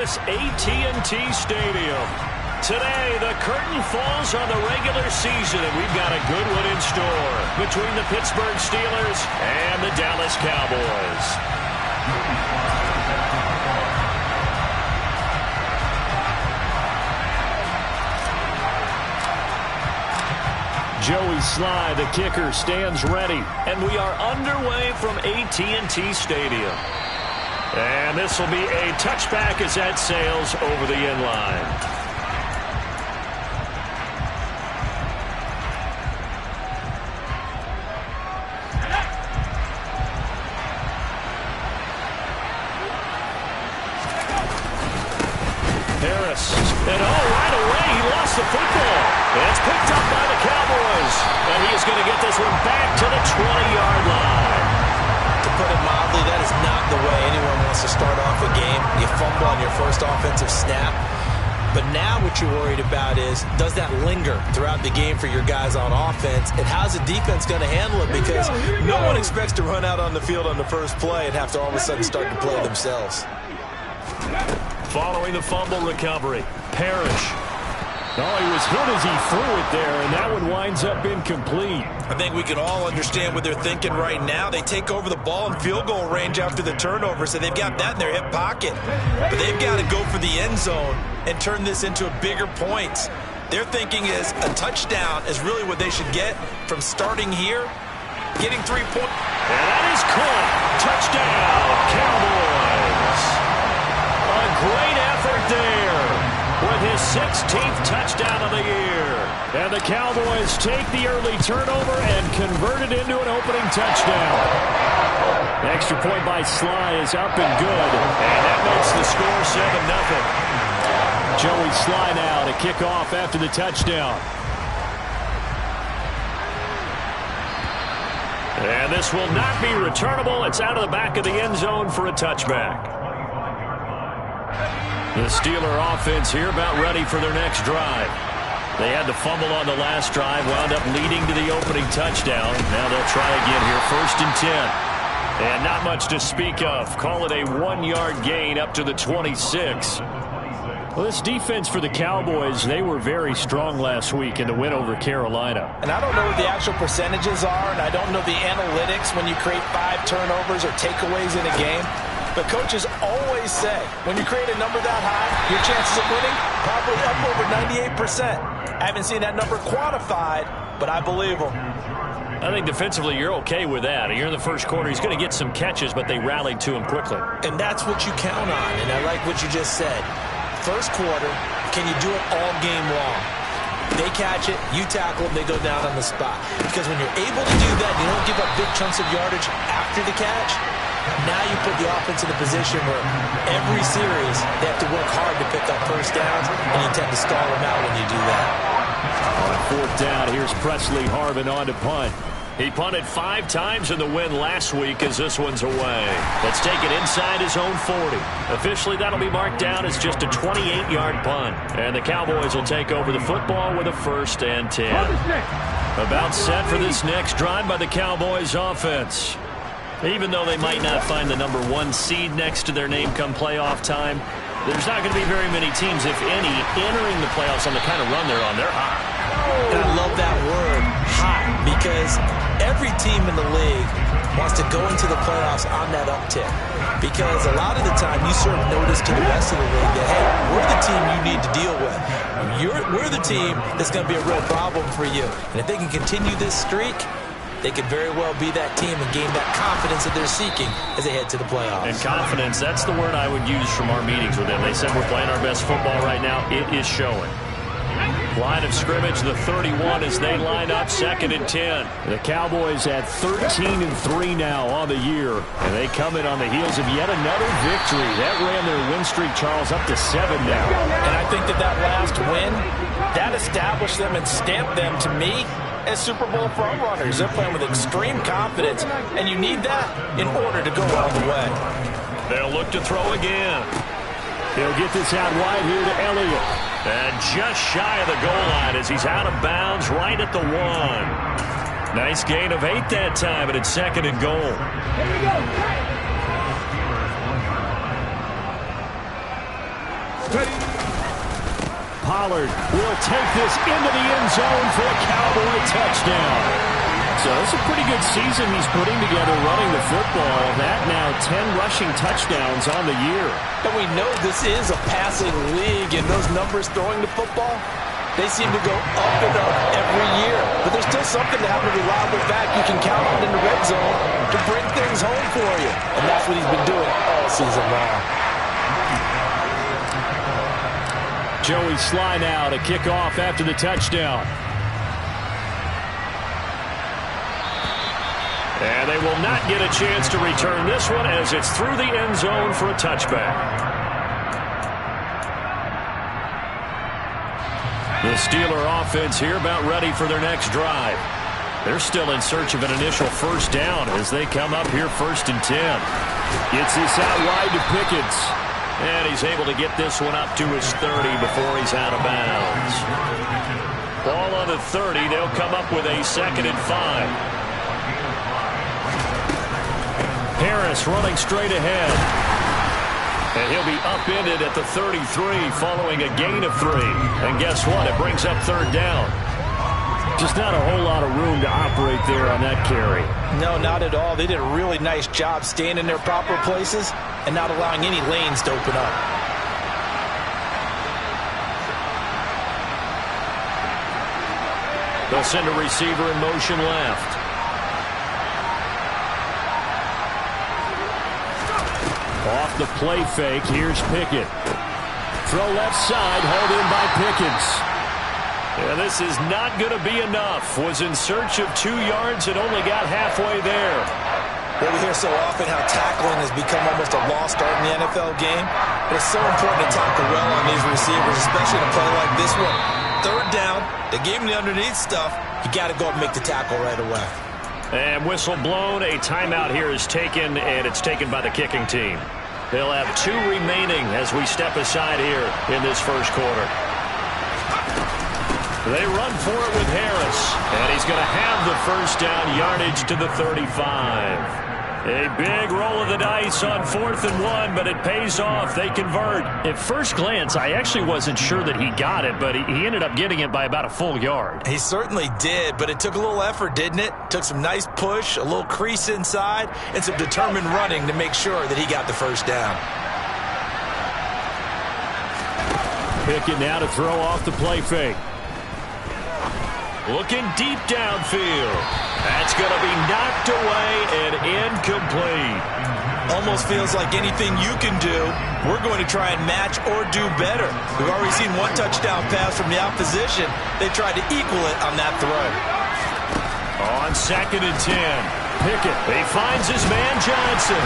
This AT&T Stadium. Today, the curtain falls on the regular season, and we've got a good one in store between the Pittsburgh Steelers and the Dallas Cowboys. Joey Sly, the kicker, stands ready, and we are underway from AT&T Stadium. And this will be a touchback as that sails over the end line. Harris, and right away he lost the football. And it's picked up by the Cowboys. And he is going to get this one back to the 20-yard line. To put it mildly, that is not the way anyone wants to start off a game. You fumble on your first offensive snap. But now what you're worried about is, does that linger throughout the game for your guys on offense? And how's the defense going to handle it? Because no one expects to run out on the field on the first play and have to all of a sudden start to play themselves. Following the fumble recovery, Parrish. Oh, he was hit as he threw it there, and that one winds up incomplete. I think we can all understand what they're thinking right now. They take over the ball in field goal range after the turnover, so they've got that in their hip pocket. But they've got to go for the end zone and turn this into a bigger points. Their thinking is a touchdown is really what they should get from starting here, getting 3 points. And that is caught. Touchdown, Cowboys. A great effort there with his 16th touchdown of the year. And the Cowboys take the early turnover and convert it into an opening touchdown. The extra point by Sly is up and good. And that makes the score 7-0. Joey Sly now to kick off after the touchdown. And this will not be returnable. It's out of the back of the end zone for a touchback. The Steeler offense here about ready for their next drive. They had the fumble on the last drive, wound up leading to the opening touchdown. Now they'll try again here, 1st and 10. And not much to speak of. Call it a 1-yard gain up to the 26. Well, this defense for the Cowboys, they were very strong last week in the win over Carolina. And I don't know what the actual percentages are, and I don't know the analytics when you create 5 turnovers or takeaways in a game. But coaches always say, when you create a number that high, your chances of winning probably up over 98%. I haven't seen that number quantified, but I believe them. I think defensively you're okay with that. Here in the first quarter, he's going to get some catches, but they rallied to him quickly. And that's what you count on, and I like what you just said. First quarter, can you do it all game long? They catch it, you tackle them, they go down on the spot. Because when you're able to do that, you don't give up big chunks of yardage after the catch. Now you put the offense in a position where every series they have to work hard to pick up first downs, and you tend to stall them out when you do that. On 4th down, here's Presley Harvin on to punt. He punted 5 times in the win last week as this one's away. Let's take it inside his own 40. Officially, that'll be marked down as just a 28-yard punt. And the Cowboys will take over the football with a 1st and 10. About set for this next drive by the Cowboys offense. Even though they might not find the number 1 seed next to their name come playoff time, there's not going to be very many teams, if any, entering the playoffs on the kind of run they're on. They're hot. And I love that word, hot, because every team in the league wants to go into the playoffs on that uptick. Because a lot of the time you serve notice to the rest of the league that, hey, we're the team you need to deal with. We're the team that's going to be a real problem for you. And if they can continue this streak, they could very well be that team and gain that confidence that they're seeking as they head to the playoffs. And confidence, that's the word I would use from our meetings with them. They said we're playing our best football right now. It is showing. Line of scrimmage, the 31 as they line up, 2nd and 10. The Cowboys at 13-3 now on the year. And they come in on the heels of yet another victory. That ran their win streak, Charles, up to 7 now. And I think that last win, that established them and stamped them, to me, as Super Bowl frontrunners. They're playing with extreme confidence, and you need that in order to go all the way. They'll look to throw again. He'll get this out wide here to Elliott. And just shy of the goal line as he's out of bounds right at the 1. Nice gain of 8 that time, and it's 2nd and goal. Here we go. Pollard will take this into the end zone for a Cowboy touchdown. So it's a pretty good season he's putting together running the football. That now 10 rushing touchdowns on the year. And we know this is a passing league, and those numbers throwing the football, they seem to go up and up every year. But there's still something to have a reliable back you can count on in the red zone to bring things home for you. And that's what he's been doing all season long. Joey Sly now to kick off after the touchdown. And they will not get a chance to return this one as it's through the end zone for a touchback. The Steeler offense here about ready for their next drive. They're still in search of an initial first down as they come up here 1st and 10. Gets this out wide to Pickens. And he's able to get this one up to his 30 before he's out of bounds. Ball on the 30. They'll come up with a 2nd and 5. Harris running straight ahead. And he'll be upended at the 33 following a gain of 3. And guess what? It brings up 3rd down. Just not a whole lot of room to operate there on that carry. No, not at all. They did a really nice job staying in their proper places and not allowing any lanes to open up. They'll send a receiver in motion left. Off the play fake, here's Pickett. Throw left side, hauled in by Pickens. Yeah, this is not going to be enough. Was in search of 2 yards and only got halfway there. Well, we hear so often how tackling has become almost a lost art in the NFL game. But it's so important to tackle well on these receivers, especially in a play like this one. 3rd down, they gave him the underneath stuff. You got to go and make the tackle right away. And whistle blown. A timeout here is taken, and it's taken by the kicking team. They'll have 2 remaining as we step aside here in this first quarter. They run for it with Harris, and he's going to have the first down, yardage to the 35. A big roll of the dice on 4th and 1, but it pays off. They convert. At first glance, I actually wasn't sure that he got it, but he ended up getting it by about a full yard. He certainly did, but it took a little effort, didn't it? Took some nice push, a little crease inside, and some determined running to make sure that he got the first down. Pickett now to throw off the play fake. Looking deep downfield. That's going to be knocked away and incomplete. Almost feels like anything you can do, we're going to try and match or do better. We've already seen 1 touchdown pass from the opposition. They tried to equal it on that throw. On 2nd and 10, Pickett, he finds his man Johnson.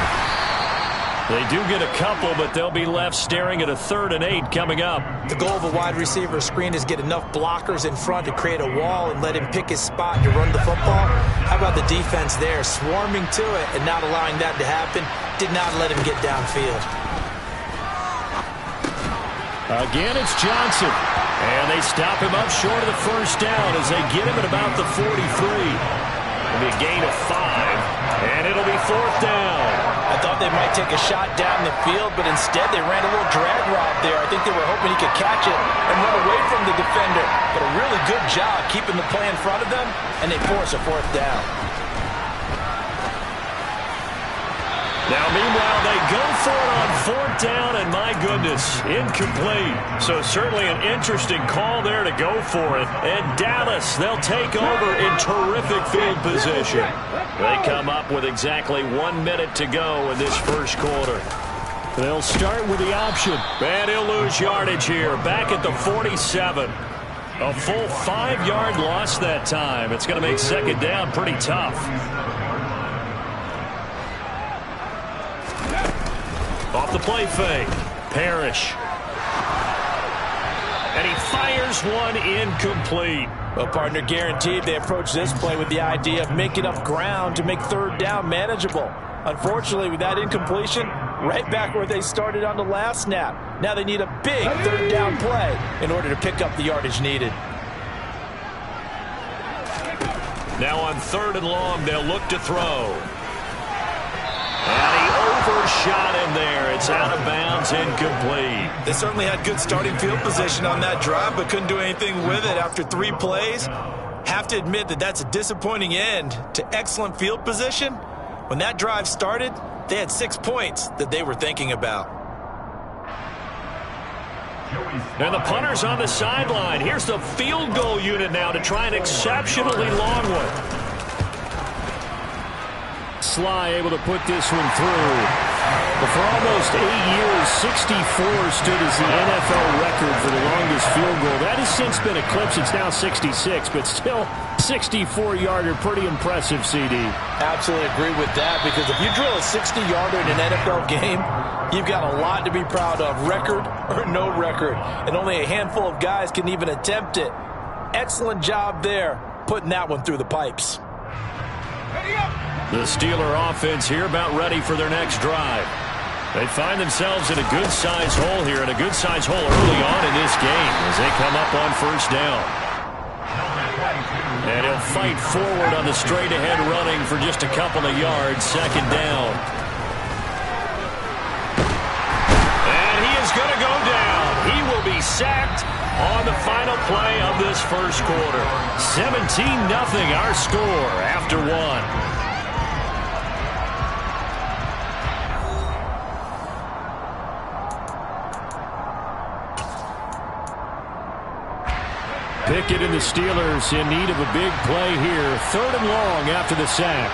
They do get a couple, but they'll be left staring at a 3rd and 8 coming up. The goal of a wide receiver screen is get enough blockers in front to create a wall and let him pick his spot to run the football. How about the defense there, swarming to it and not allowing that to happen? Did not let him get downfield. Again, it's Johnson. And they stop him up short of the first down as they get him at about the 43. It'll be a gain of 5, and it'll be 4th down. I thought they might take a shot down the field, but instead they ran a little drag route there. I think they were hoping he could catch it and run away from the defender. But a really good job keeping the play in front of them, and they force a 4th down. Now, meanwhile, they go for it on 4th down, and my goodness, incomplete. So certainly an interesting call there to go for it. And Dallas, they'll take over in terrific field position. They come up with exactly 1 minute to go in this first quarter. They'll start with the option. And he'll lose yardage here, back at the 47. A full 5-yard loss that time. It's going to make 2nd down pretty tough. Off the play fake, Parrish. And he fires one incomplete. Well, partner, guaranteed they approach this play with the idea of making up ground to make 3rd down manageable. Unfortunately, with that incompletion, right back where they started on the last snap. Now they need a big 3rd down play in order to pick up the yardage needed. Now on 3rd and long, they'll look to throw. And he first shot in there. It's out of bounds, incomplete. They certainly had good starting field position on that drive, but couldn't do anything with it after 3 plays. Have to admit that that's a disappointing end to excellent field position. When that drive started, they had 6 points that they were thinking about. And the punter's on the sideline. Here's the field goal unit now to try an exceptionally long one. Sly able to put this one through. But for almost 8 years, 64 stood as the NFL record for the longest field goal. That has since been eclipsed. It's now 66, but still 64-yarder. Pretty impressive, CD. Absolutely agree with that, because if you drill a 60-yarder in an NFL game, you've got a lot to be proud of, record or no record. And only a handful of guys can even attempt it. Excellent job there, putting that one through the pipes. The Steeler offense here about ready for their next drive. They find themselves in a good-sized hole here, and a good-sized hole early on in this game as they come up on first down. And he'll fight forward on the straight-ahead running for just a couple of yards, second down. And he is going to go down. He will be sacked on the final play of this first quarter. 17-0 our score after 1. Pickett and the Steelers in need of a big play here. 3rd and long after the sack.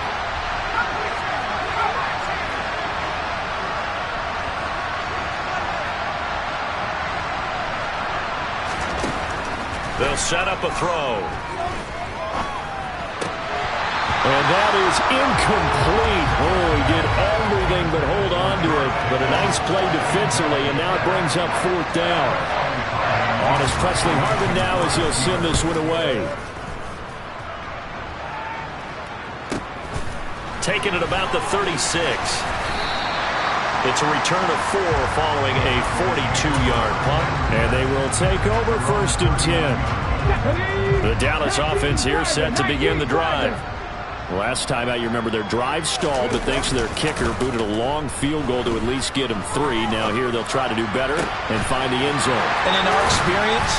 They'll set up a throw. And that is incomplete. Oh, he did everything but hold on to it. But a nice play defensively, and now it brings up 4th down. On is Presley Harvin now as he'll send this one away. Taken at about the 36. It's a return of 4 following a 42-yard punt. And they will take over 1st and 10. The Dallas offense here set to begin the drive. Last time out, you remember their drive stalled, but thanks to their kicker, booted a long field goal to at least get them 3. Now here they'll try to do better and find the end zone. And in our experience,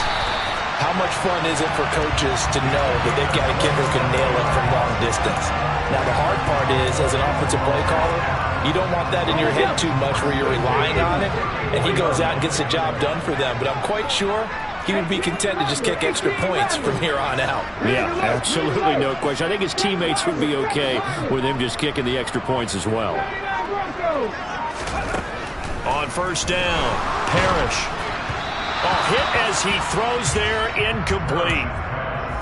how much fun is it for coaches to know that they've got a kicker who can nail it from long distance? Now the hard part is, as an offensive play caller, you don't want that in your head too much where you're relying on it, and he goes out and gets the job done for them. But I'm quite sure he would be content to just kick extra points from here on out. Yeah, absolutely no question. I think his teammates would be okay with him just kicking the extra points as well. On first down, Parrish. Hit as he throws there, incomplete.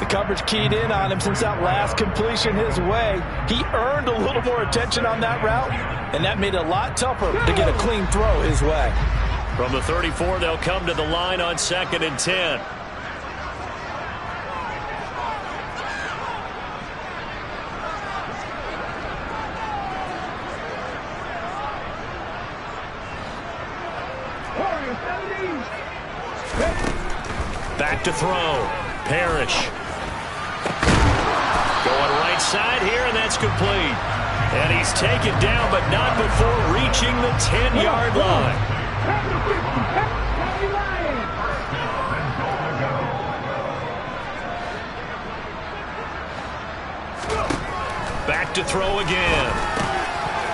The coverage keyed in on him since that last completion his way. He earned a little more attention on that route, and that made it a lot tougher to get a clean throw his way. From the 34, they'll come to the line on 2nd and 10. Back to throw. Parrish. Going right side here, and that's complete. And he's taken down, but not before reaching the 10-yard line. Back to throw again.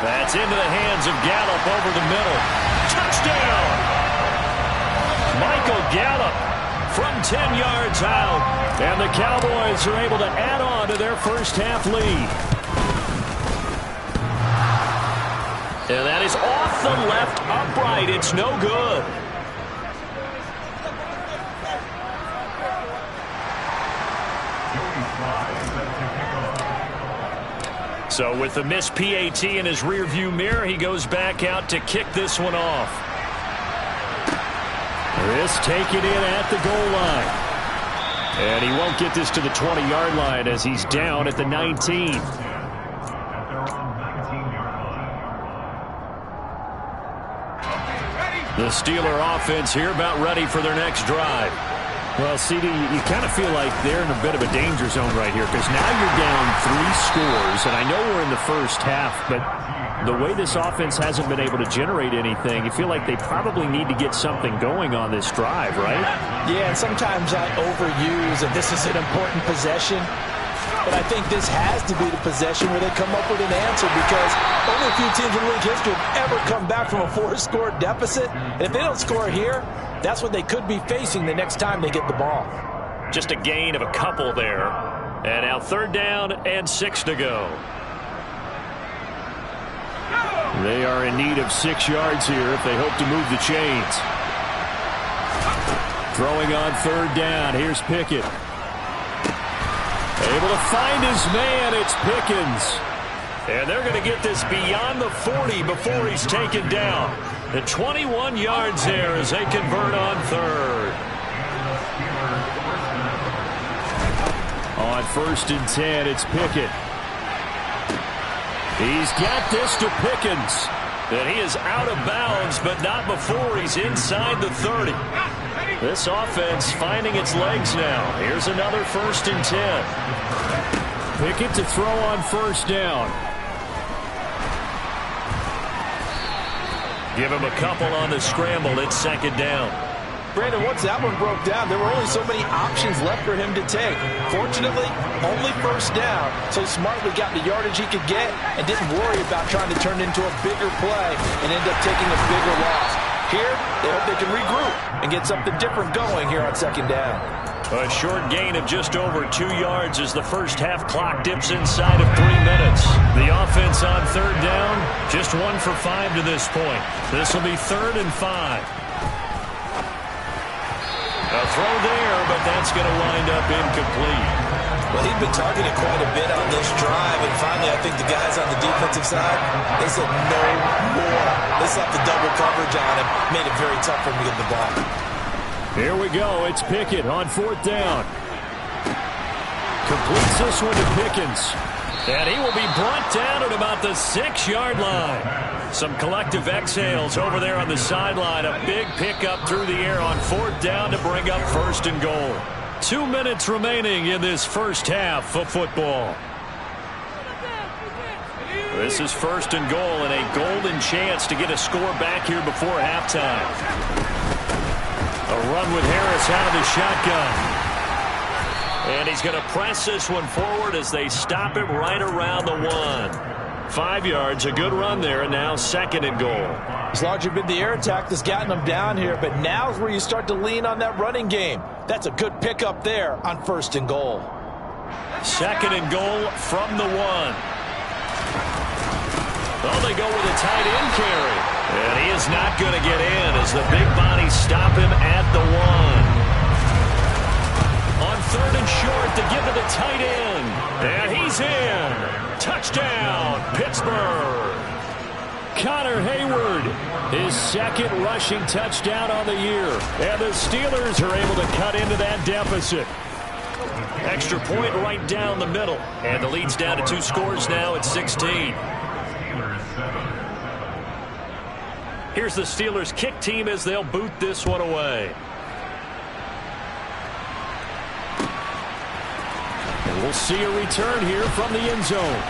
That's into the hands of Gallup over the middle. Touchdown! Michael Gallup from 10 yards out. And the Cowboys are able to add on to their first half lead. And that is off the left upright. It's no good. So with the missed PAT in his rearview mirror, he goes back out to kick this one off. This taken in at the goal line. And he won't get this to the 20-yard line as he's down at the 19. The Steeler offense here about ready for their next drive. Well, CD, you kind of feel like they're in a bit of a danger zone right here because now you're down 3 scores, and I know we're in the first half, but the way this offense hasn't been able to generate anything, you feel like they probably need to get something going on this drive, right? Yeah, and sometimes I overuse that this is an important possession. But I think this has to be the possession where they come up with an answer, because only a few teams in league history have ever come back from a 4-score deficit. And if they don't score here, that's what they could be facing the next time they get the ball. Just a gain of a couple there. And now 3rd down and 6 to go. They are in need of 6 yards here if they hope to move the chains. Throwing on 3rd down. Here's Pickett. Able to find his man. It's Pickens. And they're going to get this beyond the 40 before he's taken down. The 21 yards there as they convert on 3rd. On 1st and 10, it's Pickett. He's got this to Pickens. And he is out of bounds, but not before he's inside the 30. This offense finding its legs now. Here's another 1st and 10. Pickett to throw on 1st down. Give him a couple on the scramble. It's 2nd down. Brandon, once that one broke down, there were only so many options left for him to take. Fortunately, only 1st down, so he smartly got the yardage he could get and didn't worry about trying to turn it into a bigger play and end up taking a bigger loss. Here, they hope they can regroup and get something different going here on 2nd down. A short gain of just over 2 yards as the first half clock dips inside of 3 minutes. The offense on 3rd down, just 1 for 5 to this point. This will be 3rd and 5. A throw there, but that's going to wind up incomplete. Well, he'd been targeted quite a bit on this drive, and finally I think the guys on the defensive side, they said no more. They slapped the double coverage on him, made it very tough for him to get the ball. Here we go. It's Pickett on 4th down. Completes this one to Pickens. And he will be brought down at about the 6-yard line. Some collective exhales over there on the sideline. A big pickup through the air on 4th down to bring up 1st and goal. 2 minutes remaining in this first half of football. This is 1st and goal and a golden chance to get a score back here before halftime. A run with Harris out of the shotgun. And he's going to press this one forward as they stop him right around the 1. 5 yards, a good run there, and now 2nd and goal. It's largely been the air attack that's gotten them down here, but now's where you start to lean on that running game. That's a good pickup there on 1st and goal. 2nd and goal from the 1. Oh, they go with a tight end carry. And he is not going to get in as the big bodies stop him at the 1. On 3rd and short to give to the tight end. And he's in. Touchdown, Pittsburgh. Connor Hayward, his 2nd rushing touchdown on the year. And the Steelers are able to cut into that deficit. Extra point right down the middle. And the lead's down to 2 scores now at 16. Here's the Steelers kick team as they'll boot this one away. And we'll see a return here from the end zone.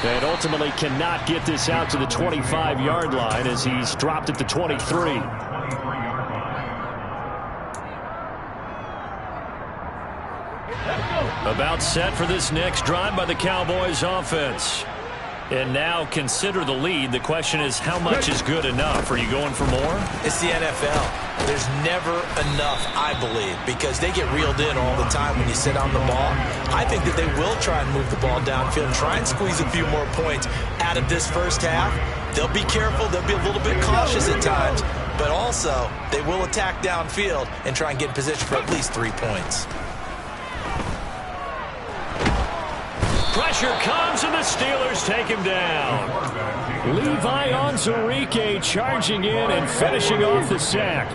And ultimately cannot get this out to the 25-yard line as he's dropped at the 23. About set for this next drive by the Cowboys offense. And now consider the lead. The question is, how much is good enough? Are you going for more? It's the NFL. There's never enough, I believe, because they get reeled in all the time when you sit on the ball. I think that they will try and move the ball downfield and try and squeeze a few more points out of this first half. They'll be careful. They'll be a little bit cautious at times, but also they will attack downfield and try and get in position for at least 3 points. Pressure comes, and the Steelers take him down. Levi Onwuzurike charging in and finishing off the sack.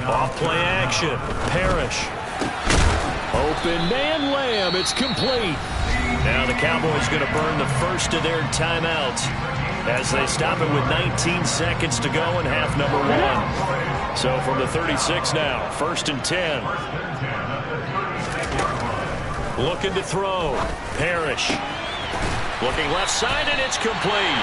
Off-play action. Parrish. Open man Lamb. It's complete. Now the Cowboys going to burn the first of their timeouts as they stop it with 19 seconds to go in half number 1. So from the 36 now, 1st and 10. Looking to throw. Parrish. Looking left side, and it's complete.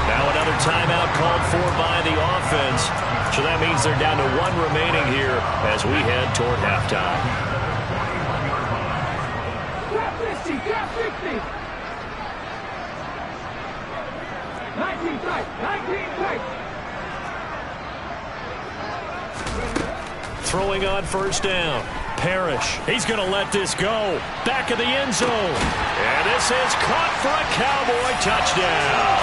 Now another timeout called for by the offense. So that means they're down to 1 remaining here as we head toward halftime. Grab 50, grab 50. 19 tight, 19 tight. Throwing on first down. Parrish. He's going to let this go. Back of the end zone. And this is caught for a Cowboy touchdown.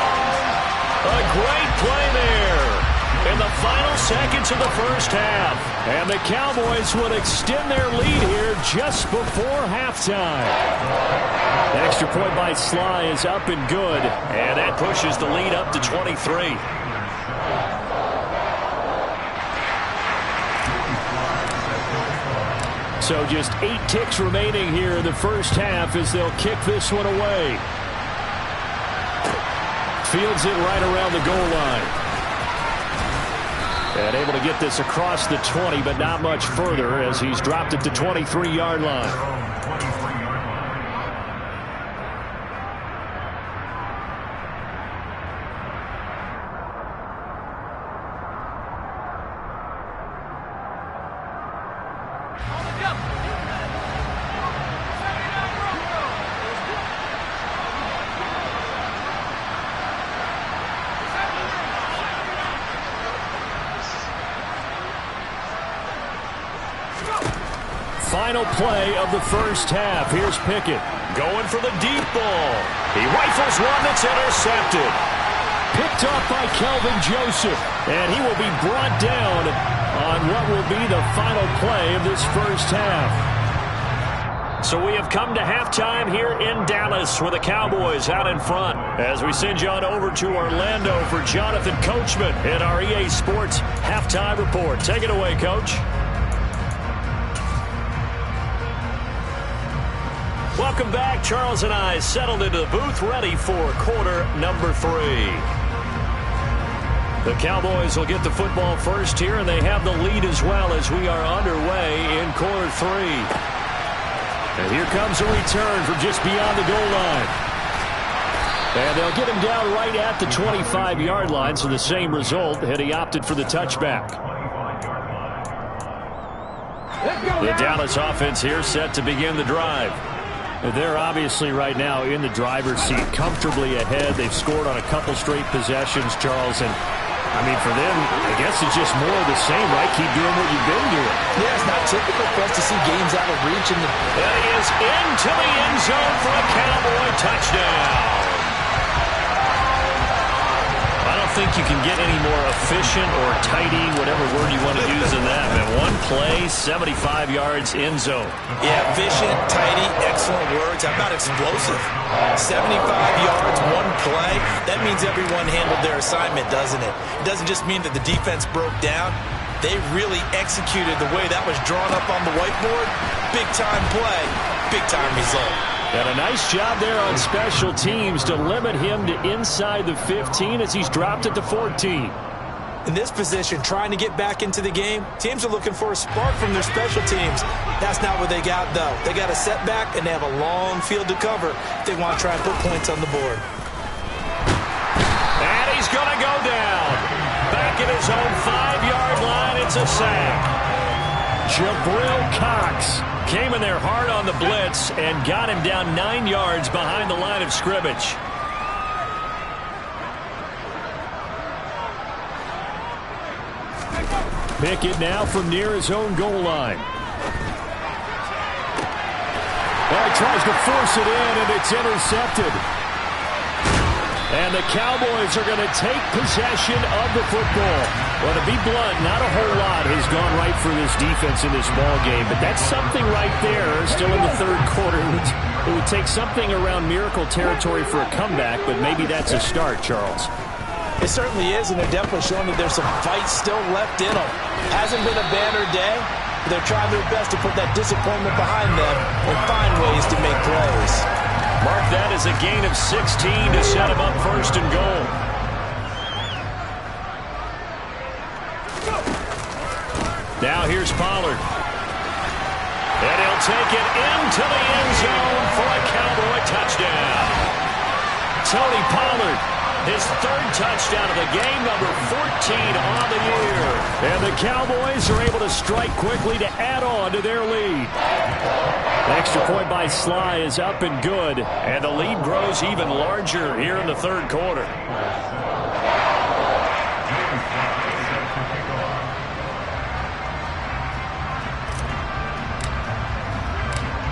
A great play there in the final seconds of the first half. And the Cowboys would extend their lead here just before halftime. Extra point by Sly is up and good. And that pushes the lead up to 23. So just 8 ticks remaining here in the first half as they'll kick this one away. Fields it right around the goal line. And able to get this across the 20, but not much further as he's dropped it to 23-yard line. Final play of the first half. Here's Pickett going for the deep ball. He rifles one that's intercepted. Picked off by Kelvin Joseph. And he will be brought down on what will be the final play of this first half. So we have come to halftime here in Dallas with the Cowboys out in front. As we send you on over to Orlando for Jonathan Coachman in our EA Sports Halftime Report. Take it away, Coach. Welcome back. Charles and I settled into the booth ready for quarter number 3. The Cowboys will get the football first here, and they have the lead as well as we are underway in quarter 3. And here comes a return from just beyond the goal line. And they'll get him down right at the 25-yard line, so the same result had he opted for the touchback. The Dallas offense here set to begin the drive. They're obviously right now in the driver's seat, comfortably ahead. They've scored on a couple straight possessions, Charles. And, I mean, for them, I guess it's just more of the same, right? Keep doing what you've been doing. Yeah, it's not typical for us to see games out of reach. And he is into the end zone for a Cowboy touchdown. I don't think you can get any more efficient or tidy, whatever word you want to use in that. Man, one play, 75 yards, end zone. Yeah, efficient, tidy, excellent words. How about explosive? 75 yards, one play. That means everyone handled their assignment, doesn't it? It doesn't just mean that the defense broke down. They really executed the way that was drawn up on the whiteboard. Big-time play, big-time result. And a nice job there on special teams to limit him to inside the 15 as he's dropped it to 14. In this position, trying to get back into the game, teams are looking for a spark from their special teams. That's not what they got, though. They got a setback, and they have a long field to cover if they want to try and put points on the board. And he's going to go down. Back at his own 5-yard line, it's a sack. Jabril Cox came in there hard on the blitz and got him down 9 yards behind the line of scrimmage. Pickett now from near his own goal line. Well, he tries to force it in, and it's intercepted. And the Cowboys are going to take possession of the football. Well, to be blunt, not a whole lot has gone right for this defense in this ball game, but that's something right there. Still in the third quarter. It would take something around miracle territory for a comeback, but maybe that's a start, Charles. It certainly is, and they're definitely showing that there's some fight still left in them. Hasn't been a banner day, but they're trying their best to put that disappointment behind them and find ways to make plays. Mark that as a gain of 16 to set him up first and goal. Now here's Pollard. And he'll take it into the end zone for a Cowboy touchdown. Tony Pollard. His third touchdown of the game, number 14 on the year. And the Cowboys are able to strike quickly to add on to their lead. The extra point by Sly is up and good. And the lead grows even larger here in the third quarter.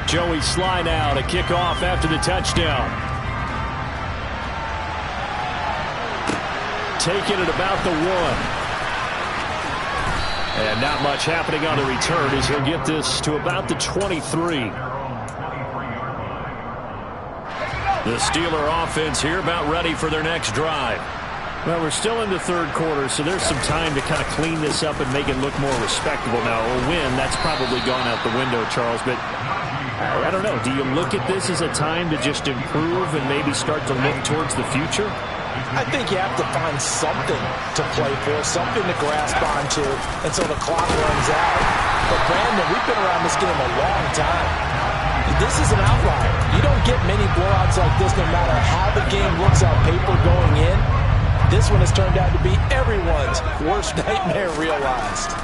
Joey Sly now to kick off after the touchdown. Taking it about the 1. And not much happening on the return as he'll get this to about the 23. The Steeler offense here about ready for their next drive. Well, we're still in the third quarter, so there's some time to kind of clean this up and make it look more respectable. Now, a win, that's probably gone out the window, Charles, but I don't know. Do you look at this as a time to just improve and maybe start to look towards the future? I think you have to find something to play for, something to grasp onto until the clock runs out. But, Brandon, we've been around this game a long time. This is an outlier. You don't get many blowouts like this no matter how the game looks on paper going in. This one has turned out to be everyone's worst nightmare realized.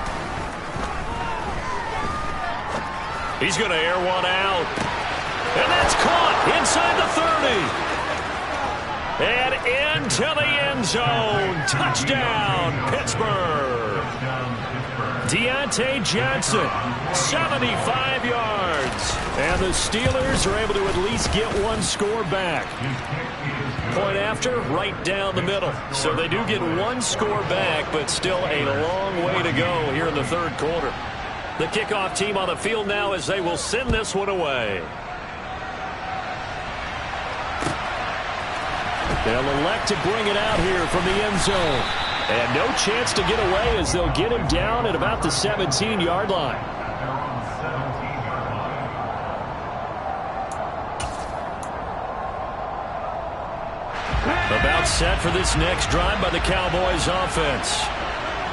He's going to air one out. And that's caught inside the 30. And into the end zone. Touchdown, Pittsburgh. Deontay Johnson, 75 yards. And the Steelers are able to at least get one score back. Point after, right down the middle. So they do get one score back, but still a long way to go here in the third quarter. The kickoff team on the field now as they will send this one away. They'll elect to bring it out here from the end zone. And no chance to get away as they'll get him down at about the 17-yard line. About set for this next drive by the Cowboys offense.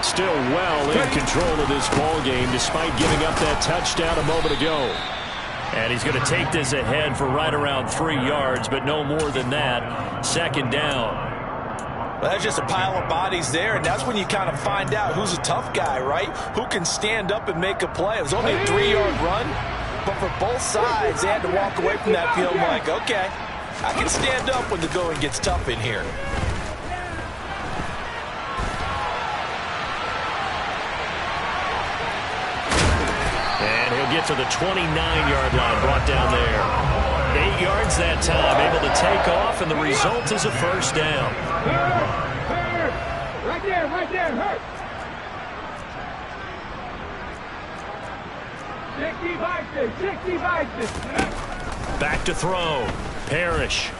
Still well in control of this ball game despite giving up that touchdown a moment ago. And he's going to take this ahead for right around 3 yards, but no more than that. Second down. Well, that's just a pile of bodies there, and that's when you kind of find out who's a tough guy, right? Who can stand up and make a play. It was only a 3-yard run, but for both sides, they had to walk away from that field like, okay, I can stand up when the going gets tough in here. And he'll get to the 29-yard line, brought down there. 8 yards that time, able to take off, and the result is a first down. Hurt! Right there, hurt! 60 Back to throw. Parrish.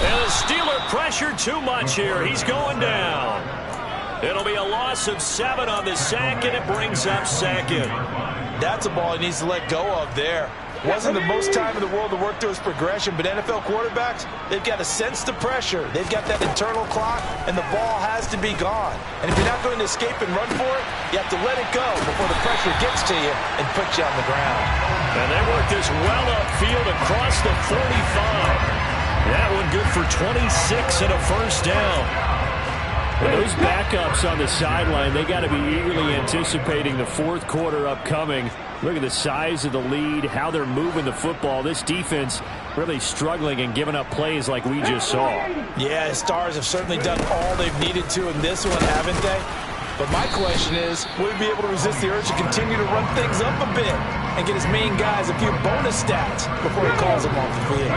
And the Steeler pressure too much here. He's going down. It'll be a loss of 7 on the sack, and it brings up second. That's a ball he needs to let go of there. Wasn't the most time in the world to work through his progression, but NFL quarterbacks, they've got to sense the pressure. They've got that internal clock, and the ball has to be gone. And if you're not going to escape and run for it, you have to let it go before the pressure gets to you and puts you on the ground. And they work this well upfield across the 45. That one good for 26 and a first down. Well, those backups on the sideline, they got to be eagerly anticipating the fourth quarter upcoming. Look at the size of the lead, how they're moving the football. This defense really struggling and giving up plays like we just saw. Yeah, the Stars have certainly done all they've needed to in this one, haven't they? But my question is, will he be able to resist the urge to continue to run things up a bit and get his main guys a few bonus stats before he calls them off the field?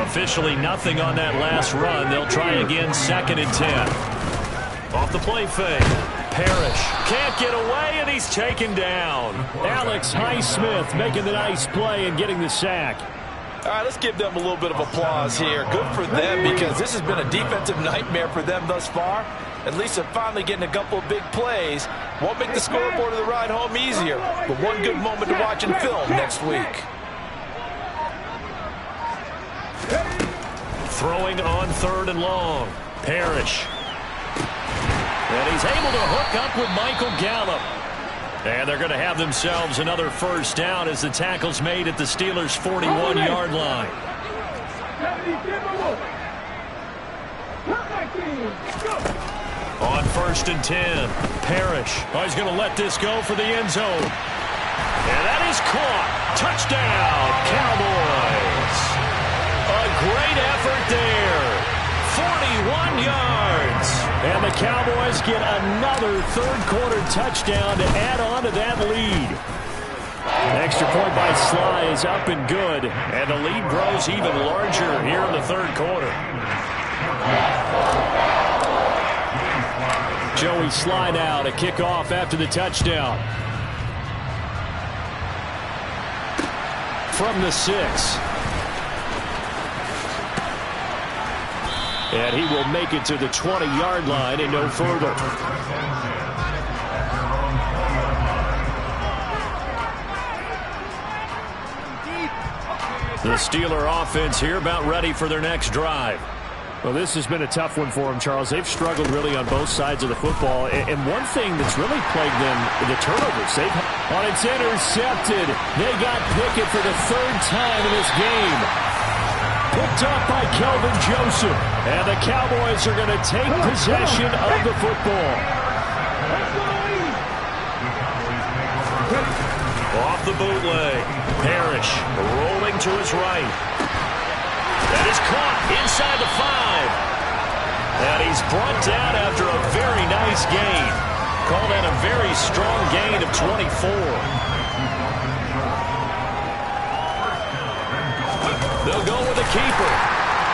Officially nothing on that last run. They'll try again, 2nd and 10. Off the play fake. Parrish can't get away, and he's taken down. Alex Highsmith making the nice play and getting the sack. All right, let's give them a little bit of applause here. Good for them, because this has been a defensive nightmare for them thus far. At least they're finally getting a couple of big plays. Won't make the scoreboard of the ride home easier, but one good moment to watch in film next week. Throwing on 3rd and long. Parrish. And he's able to hook up with Michael Gallup. And they're going to have themselves another first down as the tackle's made at the Steelers' 41-yard line. On 1st and 10, Parrish. Oh, he's going to let this go for the end zone. And that is caught. Touchdown, Cowboys. A great effort there. 41 yards. And the Cowboys get another third-quarter touchdown to add on to that lead. Extra point by Sly is up and good. And the lead grows even larger here in the third quarter. Joey Sly now to kick off after the touchdown. From the 6. And he will make it to the 20-yard line and no further. The Steeler offense here about ready for their next drive. Well, this has been a tough one for them, Charles. They've struggled really on both sides of the football. And one thing that's really plagued them, the turnovers. It's intercepted. They got Pickett for the third time in this game. Picked up by Kelvin Joseph. And the Cowboys are going to take possession of the football. Off the bootleg. Parrish rolling to his right. That is caught inside the 5. And he's brought down after a very nice gain. Call that a very strong gain of 24. They'll go with the keeper.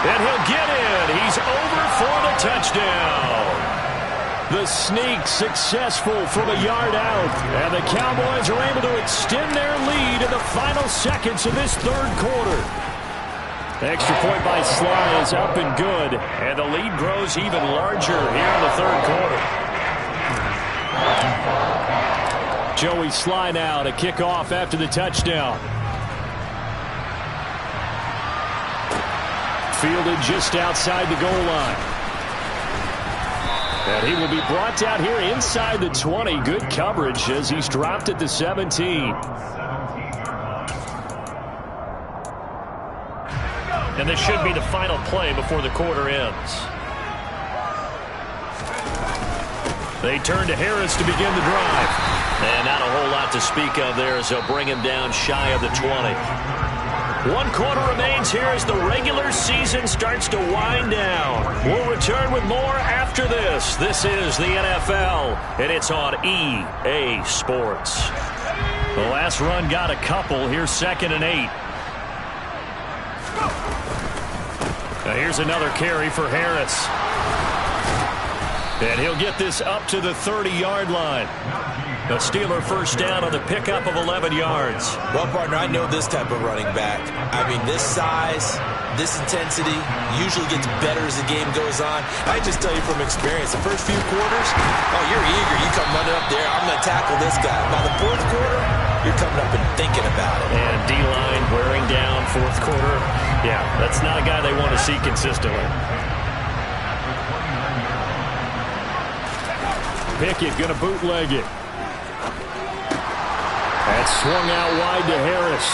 And he'll get in. He's over for the touchdown. The sneak successful from a yard out. And the Cowboys are able to extend their lead in the final seconds of this third quarter. Extra point by Sly is up and good. And the lead grows even larger here in the third quarter. Joey Sly now to kick off after the touchdown. Fielded just outside the goal line. And he will be brought down here inside the 20. Good coverage as he's dropped at the 17. And this should be the final play before the quarter ends. They turn to Harris to begin the drive. And not a whole lot to speak of there as they'll bring him down shy of the 20. 1 quarter remains here as the regular season starts to wind down. We'll return with more after this. This is the NFL, and it's on EA Sports. The last run got a couple. Here's 2nd and 8. Now here's another carry for Harris. And he'll get this up to the 30-yard line. The Steeler first down on the pickup of 11 yards. Well, partner, I know this type of running back. I mean, this size, this intensity usually gets better as the game goes on. I just tell you from experience, the first few quarters, oh, you're eager. You come running up there, I'm going to tackle this guy. By the 4th quarter, you're coming up and thinking about it. And D-line wearing down 4th quarter. Yeah, that's not a guy they want to see consistently. Pickett going to bootleg it. That's swung out wide to Harris.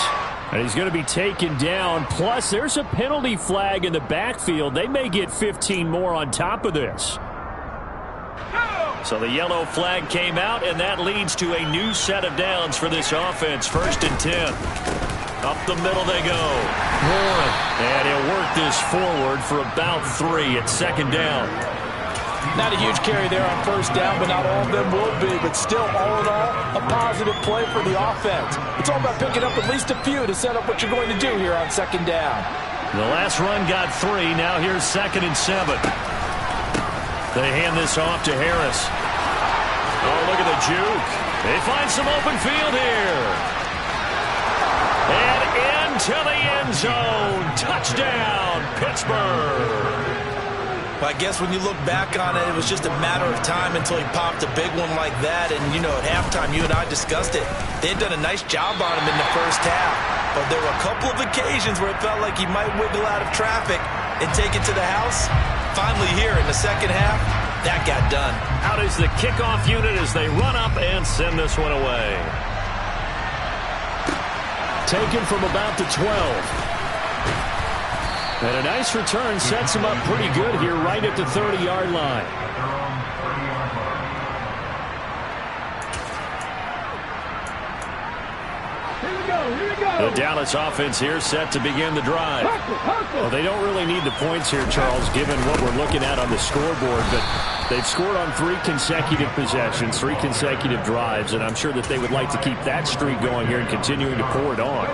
And he's going to be taken down. Plus, there's a penalty flag in the backfield. They may get 15 more on top of this. So the yellow flag came out, and that leads to a new set of downs for this offense. 1st and 10. Up the middle they go. Warren. And he'll work this forward for about 3 at 2nd down. Not a huge carry there on 1st down, but not all of them will be. But still, all in all, a positive play for the offense. It's all about picking up at least a few to set up what you're going to do here on 2nd down. The last run got 3. Now here's 2nd and 7. They hand this off to Harris. Oh, look at the juke. They find some open field here. And into the end zone. Touchdown, Pittsburgh. Well, I guess when you look back on it, it was just a matter of time until he popped a big one like that. And, you know, at halftime, you and I discussed it. They had done a nice job on him in the first half. But there were a couple of occasions where it felt like he might wiggle out of traffic and take it to the house. Finally here in the second half, that got done. Out is the kickoff unit as they run up and send this one away. Taken from about the 12. And a nice return sets him up pretty good here right at the 30-yard line. The Dallas offense here set to begin the drive. Well, they don't really need the points here, Charles, given what we're looking at on the scoreboard, but they've scored on 3 consecutive possessions, 3 consecutive drives, and I'm sure that they would like to keep that streak going here and continuing to pour it on.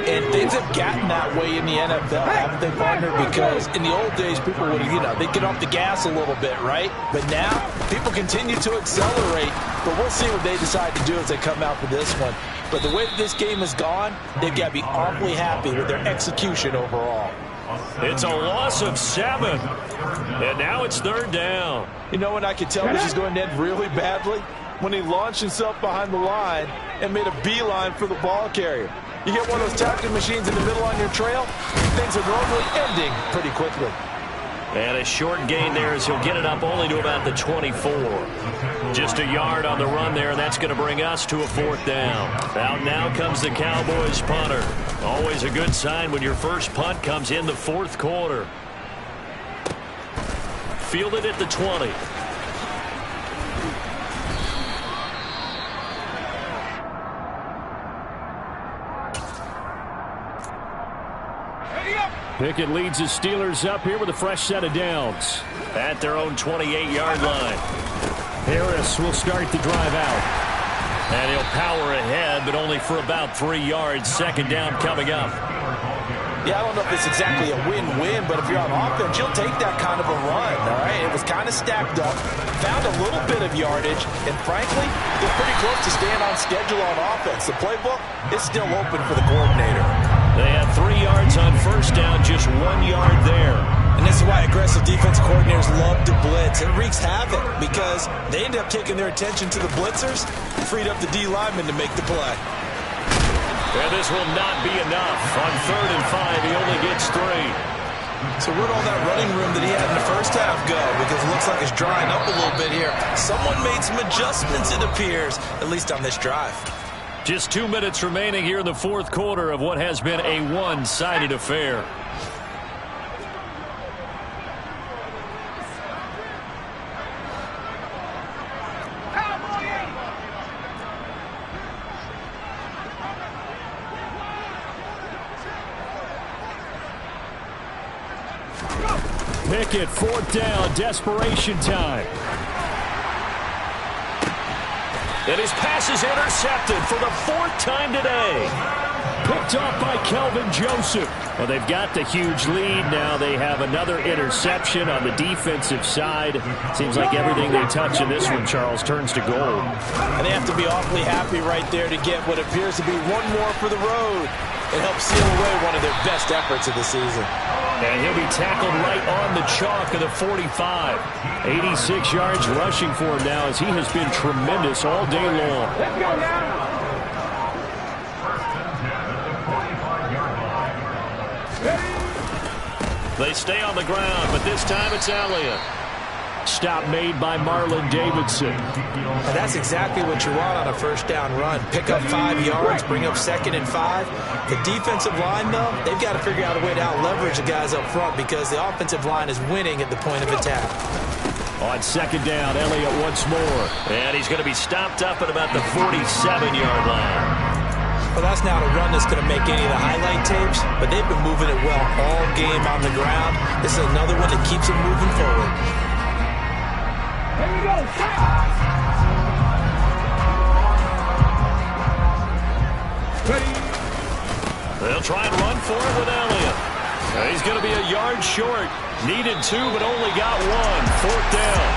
And things have gotten that way in the NFL, haven't they, partner? Because in the old days, people would, they'd get off the gas a little bit, right? But now, people continue to accelerate, but we'll see what they decide to do as they come out for this one. But the way that this game has gone, they've got to be awfully happy with their execution overall. It's a loss of 7. And now it's 3rd down. You know when I could tell this is going to end really badly? When he launched himself behind the line and made a beeline for the ball carrier. You get one of those tackling machines in the middle on your trail, things are normally ending pretty quickly. And a short gain there as he'll get it up only to about the 24. Just a yard on the run there, and that's going to bring us to a 4th down. Out now comes the Cowboys punter. Always a good sign when your first punt comes in the 4th quarter. Fielded at the 20. Pickett leads his Steelers up here with a fresh set of downs at their own 28-yard line. Harris will start the drive out. And he'll power ahead, but only for about 3 yards. 2nd down coming up. Yeah, I don't know if it's exactly a win-win, but if you're on offense, you'll take that kind of a run, all right? It was kind of stacked up, found a little bit of yardage, and frankly, they're pretty close to staying on schedule on offense. The playbook is still open for the coordinator. They had 3 yards on 1st down, just 1 yard there. And this is why aggressive defensive coordinators love to blitz. It wreaks havoc because they end up taking their attention to the blitzers, freed up the D lineman to make the play. And this will not be enough. On 3rd and 5, he only gets 3. So where'd all that running room that he had in the first half go? Because it looks like it's drying up a little bit here. Someone made some adjustments, it appears, at least on this drive. Just 2 minutes remaining here in the 4th quarter of what has been a one-sided affair. Pickett, 4th down, desperation time. And his pass is intercepted for the 4th time today. Picked off by Kelvin Joseph. Well, they've got the huge lead. Now they have another interception on the defensive side. Seems like everything they touch in this one, Charles, turns to gold. And they have to be awfully happy right there to get what appears to be one more for the road. It helps seal away one of their best efforts of the season. And he'll be tackled right on the chalk of the 45. 86 yards rushing for him now as he has been tremendous all day long. Let's go now. They stay on the ground, but this time it's Elliott. Stop made by Marlon Davidson. And that's exactly what you want on a 1st down run. Pick up 5 yards, bring up 2nd and 5. The defensive line, though, they've got to figure out a way to out-leverage the guys up front because the offensive line is winning at the point of attack. On 2nd down, Elliott once more. And he's going to be stopped up at about the 47-yard line. Well, that's not a run that's going to make any of the highlight tapes, but they've been moving it well all game on the ground. This is another one that keeps them moving forward. Here we go. They'll try and run for it with Elliott. He's going to be a yard short. Needed 2, but only got 1. 4th down.